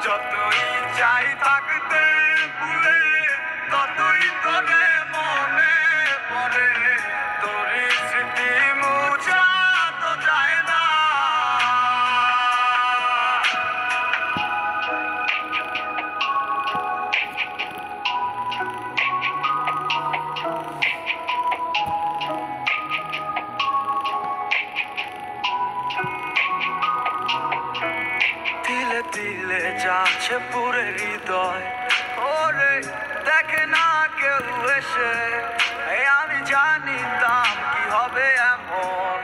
যতই চাই থাকতে ভুলে ততই তোরে মনে পড়ে, তোর স্মৃতি মুছা তো যায় না। তিলে তিলে যাচ্ছে পুরে হৃদয়, ওরে দেখে না কেউ এসে। আমি জানিতাম কি হবে এমন,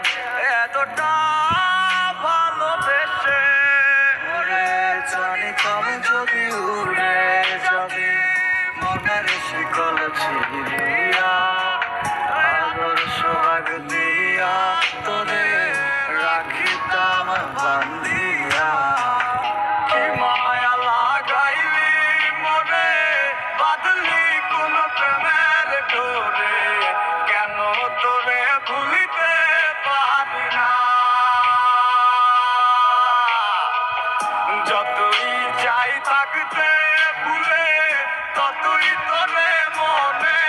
এতটা ভালোবেসে। ওরে জানিতাম যদি উড়ে যাবি মনের শিকল ছিড়িয়া, আদর সোহাগ দিয়া তোরে রাখিতাম বান্ধিয়া। কি মায়া লাগাইলি মনে, বাঁধলি কোন প্রেমের ডোরে, কেন তোরে ভুলিতে পারি না। যতই চাই থাকতে ভুলে ততই তোরে মনে